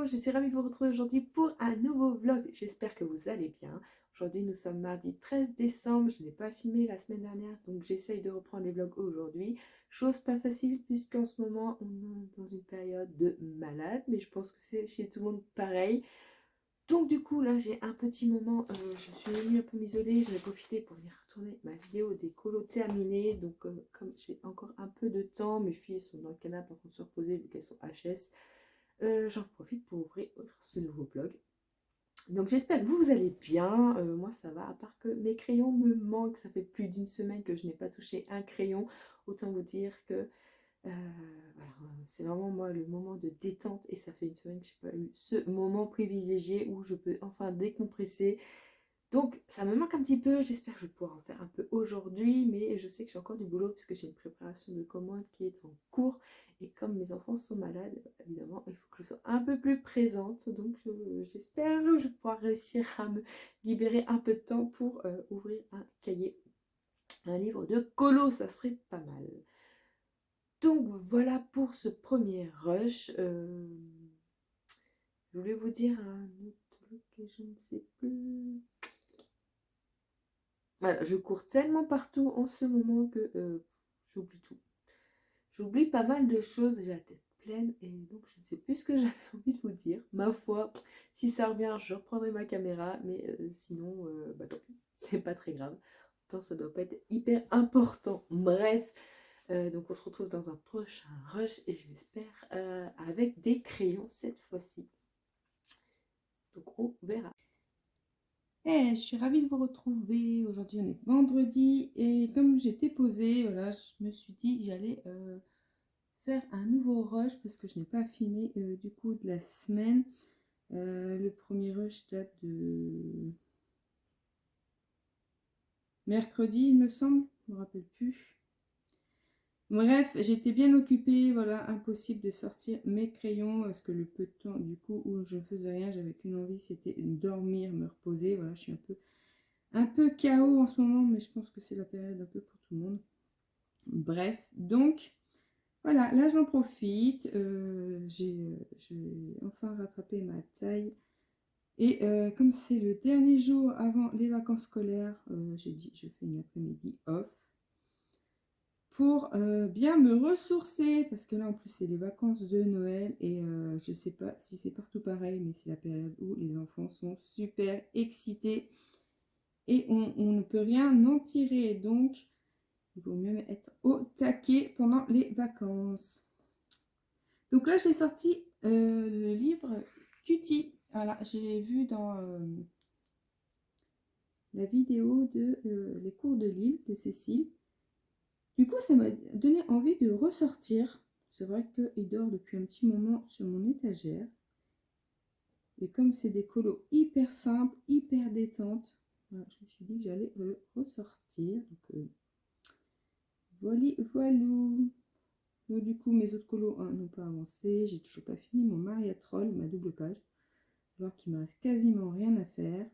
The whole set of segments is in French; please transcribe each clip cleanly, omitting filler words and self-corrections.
je suis ravie de vous retrouver aujourd'hui pour un nouveau vlog. J'espère que vous allez bien. Aujourd'hui, nous sommes mardi 13 décembre. Je n'ai pas filmé la semaine dernière, donc j'essaye de reprendre les vlogs aujourd'hui. Chose pas facile puisqu'en ce moment, on est dans une période de malade, mais je pense que c'est chez tout le monde pareil. Donc du coup, là, j'ai un petit moment, je suis venue un peu m'isoler. J'en ai profité pour venir retourner ma vidéo des colos terminée. Donc comme j'ai encore un peu de temps, mes filles sont dans le canapé pour se reposer vu qu'elles sont HS. J'en profite pour ouvrir ce nouveau blog. Donc j'espère que vous allez bien. Moi ça va, à part que mes crayons me manquent. Ça fait plus d'une semaine que je n'ai pas touché un crayon. Autant vous dire que voilà, c'est vraiment moi le moment de détente. Et ça fait une semaine que je n'ai pas eu ce moment privilégié où je peux enfin décompresser. Donc ça me manque un petit peu, j'espère que je vais pouvoir en faire un peu aujourd'hui, mais je sais que j'ai encore du boulot puisque j'ai une préparation de commande qui est en cours. Et comme mes enfants sont malades, évidemment, il faut que je sois un peu plus présente. Donc j'espère que je vais pouvoir réussir à me libérer un peu de temps pour ouvrir un cahier, un livre de colo, ça serait pas mal. Donc voilà pour ce premier rush. Je voulais vous dire un autre truc que je ne sais plus. Voilà, je cours tellement partout en ce moment que j'oublie tout. J'oublie pas mal de choses, j'ai la tête pleine et donc je ne sais plus ce que j'avais envie de vous dire. Ma foi, si ça revient, je reprendrai ma caméra, mais sinon, bah tant pis, c'est pas très grave. Pourtant, ça doit pas être hyper important. Bref, donc on se retrouve dans un prochain rush et j'espère avec des crayons cette fois-ci. Donc on verra. Je suis ravie de vous retrouver. Aujourd'hui, on est vendredi et comme j'étais posée, voilà, je me suis dit que j'allais faire un nouveau rush parce que je n'ai pas filmé du coup de la semaine. Le premier rush date de mercredi, il me semble, je ne me rappelle plus. Bref, j'étais bien occupée, voilà, impossible de sortir mes crayons parce que le peu de temps du coup où je ne faisais rien, j'avais qu'une envie, c'était dormir, me reposer. Voilà, je suis un peu KO en ce moment, mais je pense que c'est la période un peu pour tout le monde. Bref, donc voilà, là j'en profite. J'ai enfin rattrapé ma taille. Et comme c'est le dernier jour avant les vacances scolaires, j'ai dit je fais une après-midi off pour bien me ressourcer. Parce que là en plus c'est les vacances de Noël et je sais pas si c'est partout pareil, mais c'est la période où les enfants sont super excités. Et on ne peut rien en tirer, donc il vaut mieux être au taquet pendant les vacances. Donc là, j'ai sorti le livre Cutie. Voilà, j'ai vu dans la vidéo de Les cours de Lille de Cécile. Du coup, ça m'a donné envie de ressortir. C'est vrai qu'il dort depuis un petit moment sur mon étagère. Et comme c'est des colos hyper simples, hyper détentes, voilà, je me suis dit que j'allais le ressortir. Donc, voilou. Donc du coup, mes autres colos n'ont pas avancé. J'ai toujours pas fini mon Maria Troll, ma double page. Alors qu'il me reste quasiment rien à faire.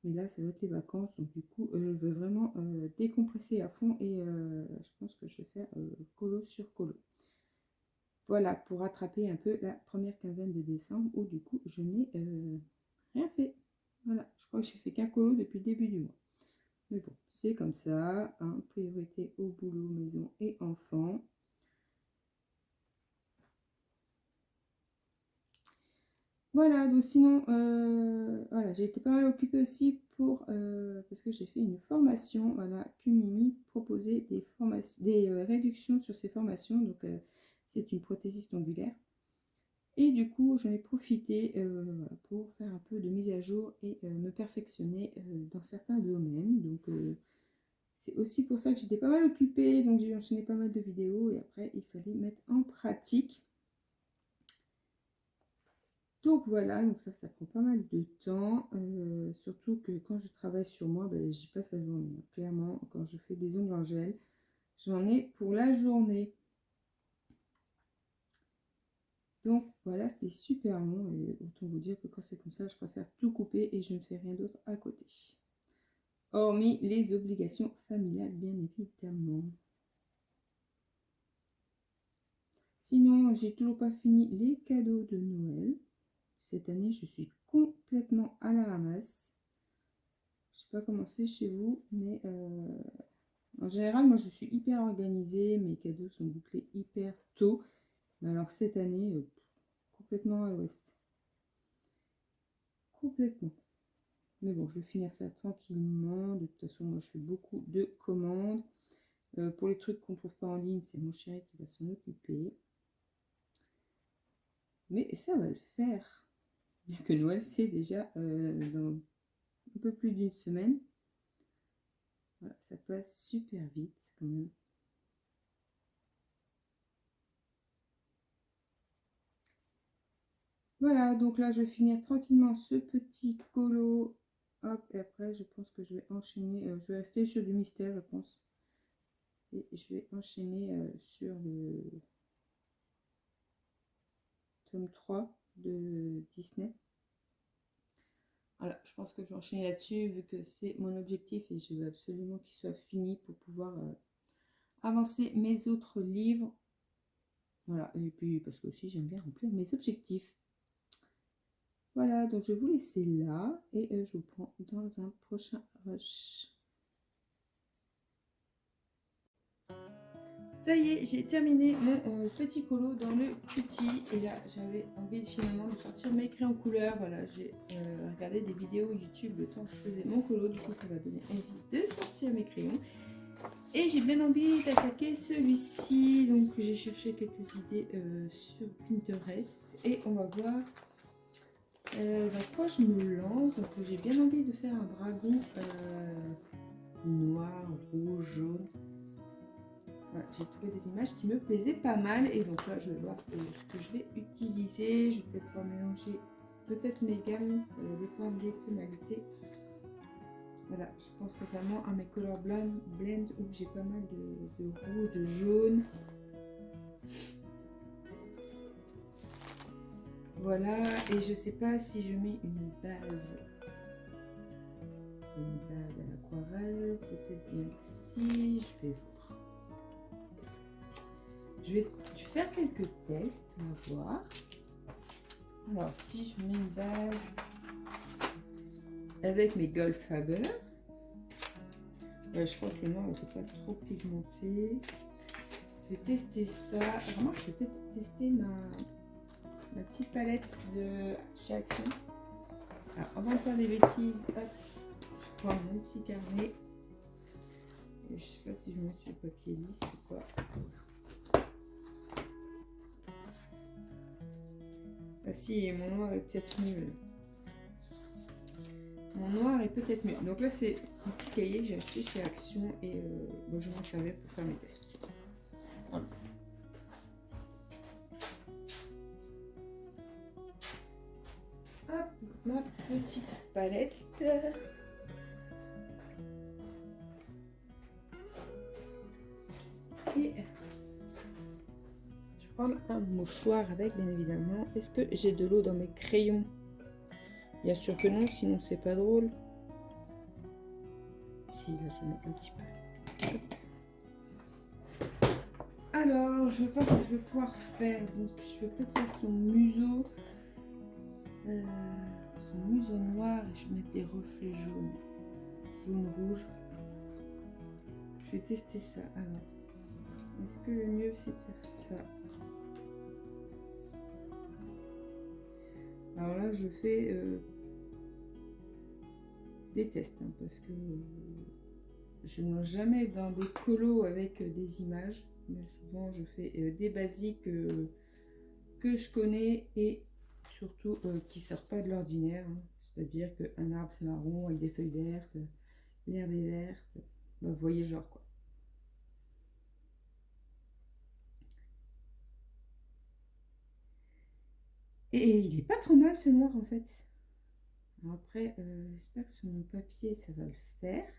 Mais là, ça va être les vacances. Donc du coup, je veux vraiment décompresser à fond. Et je pense que je vais faire colo sur colo. Voilà, pour rattraper un peu la première quinzaine de décembre. Où du coup, je n'ai rien fait. Voilà, je crois que j'ai fait qu'un colo depuis le début du mois. Mais bon, c'est comme ça. Hein, priorité au boulot, maison et enfants. Voilà, donc sinon, voilà, j'ai été pas mal occupée aussi pour, parce que j'ai fait une formation, voilà, Kumimi proposait des réductions sur ces formations, donc c'est une prothésiste ongulaire. Et du coup, j'en ai profité voilà, pour faire un peu de mise à jour et me perfectionner dans certains domaines. Donc, c'est aussi pour ça que j'étais pas mal occupée, donc j'ai enchaîné pas mal de vidéos et après, il fallait mettre en pratique. Donc voilà, donc ça prend pas mal de temps, surtout que quand je travaille sur moi, ben, j'y passe la journée. Clairement, quand je fais des ongles en gel, j'en ai pour la journée. Donc voilà, c'est super long et autant vous dire que quand c'est comme ça, je préfère tout couper et je ne fais rien d'autre à côté. Hormis les obligations familiales, bien évidemment. Sinon, j'ai toujours pas fini les cadeaux de Noël. Cette année, je suis complètement à la ramasse. Je sais pas comment c'est chez vous, mais en général, moi, je suis hyper organisée. Mes cadeaux sont bouclés hyper tôt. Mais alors, cette année, complètement à l'ouest. Complètement. Mais bon, je vais finir ça tranquillement. De toute façon, moi, je fais beaucoup de commandes. Pour les trucs qu'on ne trouve pas en ligne, c'est mon chéri qui va s'en occuper. Mais ça va le faire. Bien que Noël, c'est déjà dans un peu plus d'une semaine. Voilà, ça passe super vite quand même. Voilà, donc là, je vais finir tranquillement ce petit colo. Hop, et après, je pense que je vais enchaîner. Je vais rester sur du mystère, je pense. Et je vais enchaîner sur le tome 3 de Disney. Voilà, je pense que je vais enchaîner là-dessus, vu que c'est mon objectif et je veux absolument qu'il soit fini pour pouvoir avancer mes autres livres. Voilà, et puis parce que aussi j'aime bien remplir mes objectifs. Voilà, donc je vais vous laisser là et je vous prends dans un prochain rush. Ça y est, j'ai terminé mon petit colo dans le cutie et là j'avais envie finalement de sortir mes crayons couleur. Voilà, j'ai regardé des vidéos YouTube le temps que je faisais mon colo, du coup ça m'a donné envie de sortir mes crayons. Et j'ai bien envie d'attaquer celui-ci, donc j'ai cherché quelques idées sur Pinterest et on va voir dans quoi je me lance. Donc j'ai bien envie de faire un dragon noir, rouge, jaune. Voilà, j'ai trouvé des images qui me plaisaient pas mal et donc là je vais voir ce que je vais utiliser. Je vais peut-être pouvoir mélanger peut-être mes gammes, ça va dépendre des tonalités. Voilà, je pense notamment à mes color blend où j'ai pas mal de rouge, de jaune. Voilà, et je sais pas si je mets une base à l'aquarelle, peut-être bien que si, je vais voir. Je vais faire quelques tests, on va voir. Alors, si je mets une base avec mes Goldfaber, je crois que le noir n'était pas trop pigmenté. Je vais tester ça. Vraiment, je vais peut-être tester ma petite palette de chez Action. Alors, avant de faire des bêtises, hop, je prends mon petit carnet. Et je sais pas si je mets sur le papier lisse ou quoi. Ah si, mon noir est peut-être mieux. Mon noir est peut-être mieux. Donc là, c'est un petit cahier que j'ai acheté chez Action et je m'en servais pour faire mes tests. Voilà. Hop, ma petite palette. Et je vais prendre un mouchoir avec, bien évidemment. Est-ce que j'ai de l'eau dans mes crayons? Bien sûr que non, sinon c'est pas drôle. Si, là je mets un petit peu. Alors, je pense que je vais pouvoir faire. Donc, je vais peut-être faire son museau. Son museau noir et je vais mettre des reflets jaunes. Jaune-rouge. Je vais tester ça. Alors, est-ce que le mieux c'est de faire ça? Alors là, je fais des tests hein, parce que je ne lance jamais dans des colos avec des images. Mais souvent, je fais des basiques que je connais et surtout qui ne sortent pas de l'ordinaire. Hein. C'est-à-dire qu'un arbre c'est marron avec des feuilles vertes, l'herbe est verte. Vous voyez genre quoi. Et il est pas trop mal ce noir en fait. Alors après, j'espère que sur mon papier ça va le faire.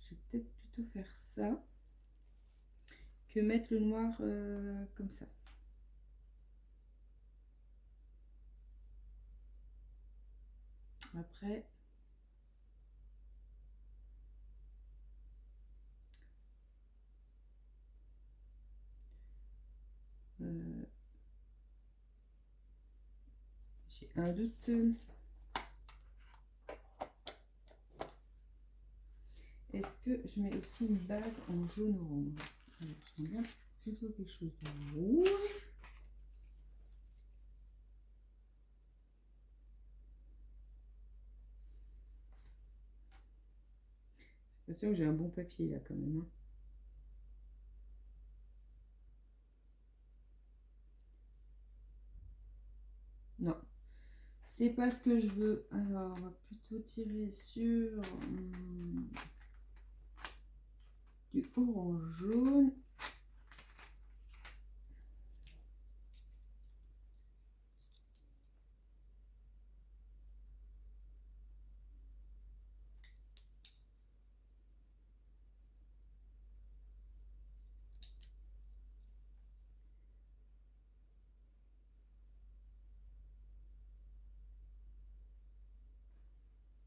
Je vais peut-être plutôt faire ça que mettre le noir comme ça. Après, J'ai un doute. Est-ce que je mets aussi une base en jaune orange? Je regarde plutôt quelque chose de rouge. Je suis sûre que j'ai un bon papier là quand même. Hein. Non, c'est pas ce que je veux. Alors, on va plutôt tirer sur du orange jaune.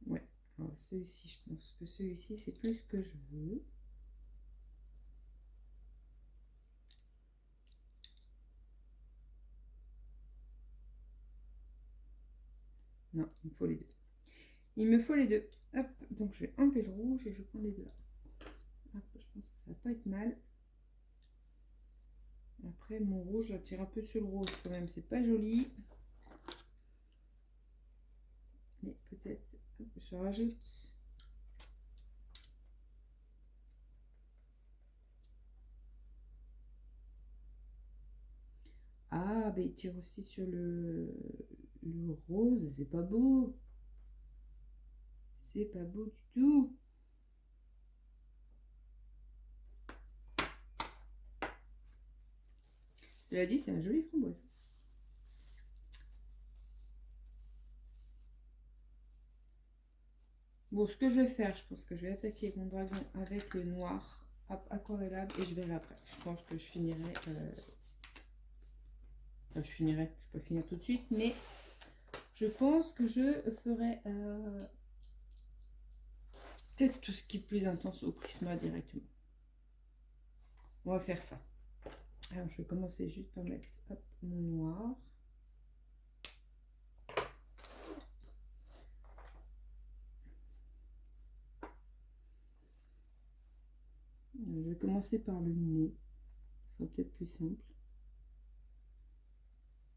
Ouais, alors celui-ci, je pense que celui-ci, c'est plus ce que je veux. Non, il me faut les deux. Il me faut les deux. Hop, donc je vais enlever le rouge et je prends les deux là. Hop, je pense que ça va pas être mal. Après, mon rouge, je tire un peu sur le rose quand même. C'est pas joli. Mais peut-être, je rajoute. Ah, ben il tire aussi sur le rose. C'est pas beau. C'est pas beau du tout. Je l'ai dit, c'est un joli framboise. Bon, ce que je vais faire, je pense que je vais attaquer mon dragon avec le noir aquarellable et je verrai après. Je pense que je finirai. Je finirai, je peux finir tout de suite, mais je pense que je ferai peut-être tout ce qui est plus intense au Prisma directement. On va faire ça. Alors, je vais commencer juste par mettre hop, mon noir. Je vais commencer par le nez. Ça sera peut-être plus simple.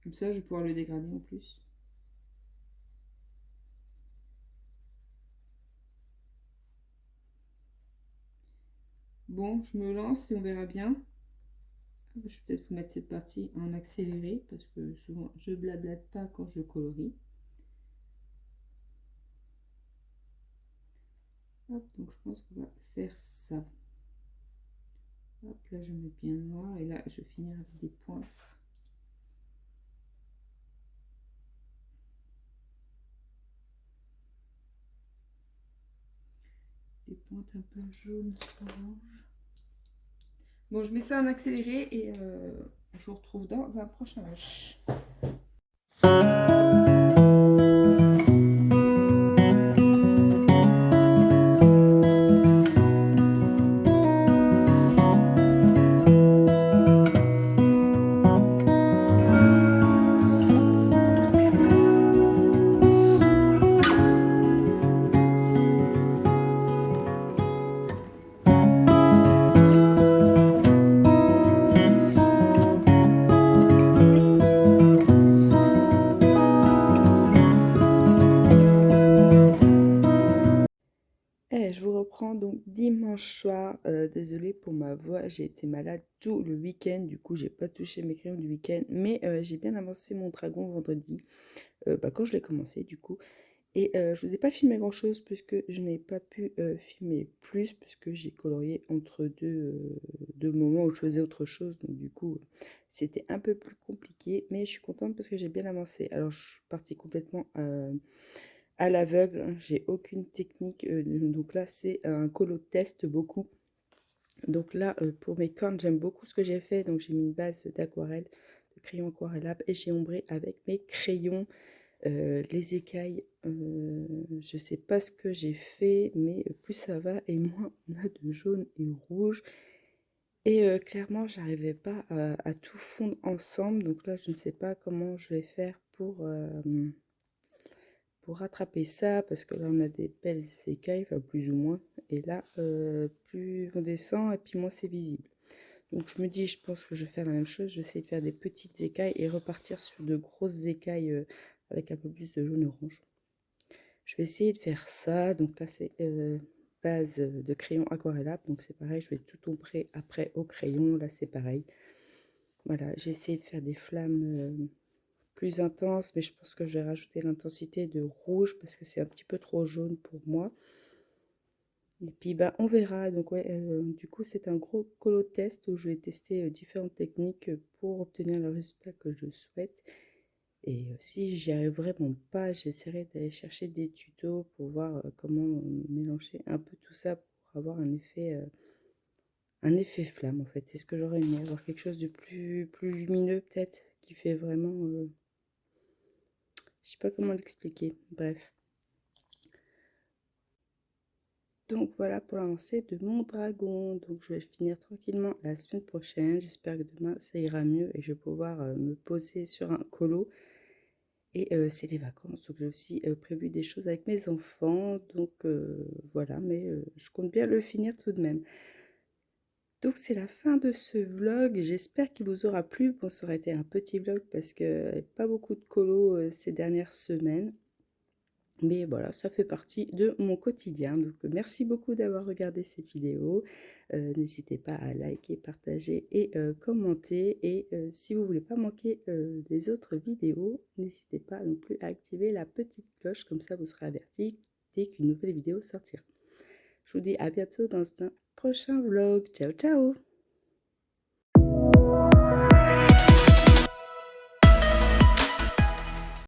Comme ça, je vais pouvoir le dégrader en plus. Bon, je me lance et on verra bien. Je vais peut-être vous mettre cette partie en accéléré parce que souvent je blablate pas quand je colorie. Hop, donc je pense qu'on va faire ça. Hop, là je mets bien noir et là je finirai avec des pointes. Des pointes un peu jaunes, orange. Bon, je mets ça en accéléré et je vous retrouve dans un prochain rush. Je vous reprends donc dimanche soir. Désolée pour ma voix, j'ai été malade tout le week-end. Du coup, j'ai pas touché mes crayons du week-end. Mais j'ai bien avancé mon dragon vendredi. Quand je l'ai commencé, du coup. Et je vous ai pas filmé grand-chose puisque je n'ai pas pu filmer plus puisque j'ai colorié entre deux moments où je faisais autre chose. Donc du coup, c'était un peu plus compliqué. Mais je suis contente parce que j'ai bien avancé. Alors, je suis partie complètement à l'aveugle. J'ai aucune technique. Donc là, c'est un colo test beaucoup. Donc là, pour mes cornes, j'aime beaucoup ce que j'ai fait. Donc j'ai mis une base d'aquarelle, de crayon aquarellable et j'ai ombré avec mes crayons. Les écailles, je sais pas ce que j'ai fait, mais plus ça va et moins on a de jaune et rouge. Et clairement, j'arrivais pas à tout fondre ensemble. Donc là, je ne sais pas comment je vais faire pour rattraper ça, parce que là on a des belles écailles, enfin plus ou moins, et là plus on descend et puis moins c'est visible. Donc je me dis, je pense que je vais faire la même chose, je vais essayer de faire des petites écailles et repartir sur de grosses écailles avec un peu plus de jaune orange. Je vais essayer de faire ça, donc là c'est base de crayon aquarellable, donc c'est pareil, je vais tout ombrer après au crayon, là c'est pareil. Voilà, j'ai essayé de faire des flammes plus intenses, mais je pense que je vais rajouter l'intensité de rouge parce que c'est un petit peu trop jaune pour moi. Et puis bah on verra. Donc ouais, du coup c'est un gros colo test où je vais tester différentes techniques pour obtenir le résultat que je souhaite. Et si j'y arrive vraiment pas, j'essaierai d'aller chercher des tutos pour voir comment mélanger un peu tout ça pour avoir un effet flamme en fait. C'est ce que j'aurais aimé, avoir quelque chose de plus lumineux peut-être, qui fait vraiment... je sais pas comment l'expliquer, bref. Donc voilà pour l'avancée de mon dragon. Donc je vais finir tranquillement la semaine prochaine. J'espère que demain ça ira mieux et je vais pouvoir me poser sur un colo. Et c'est les vacances, donc j'ai aussi prévu des choses avec mes enfants. Donc voilà, mais je compte bien le finir tout de même. Donc c'est la fin de ce vlog. J'espère qu'il vous aura plu. Bon, ça aurait été un petit vlog parce que pas beaucoup de colo ces dernières semaines. Mais voilà, ça fait partie de mon quotidien. Donc merci beaucoup d'avoir regardé cette vidéo. N'hésitez pas à liker, partager et commenter. Et si vous voulez pas manquer les autres vidéos, n'hésitez pas non plus à activer la petite cloche. Comme ça, vous serez averti dès qu'une nouvelle vidéo sortira. Je vous dis à bientôt dans un prochain vlog. Ciao, ciao!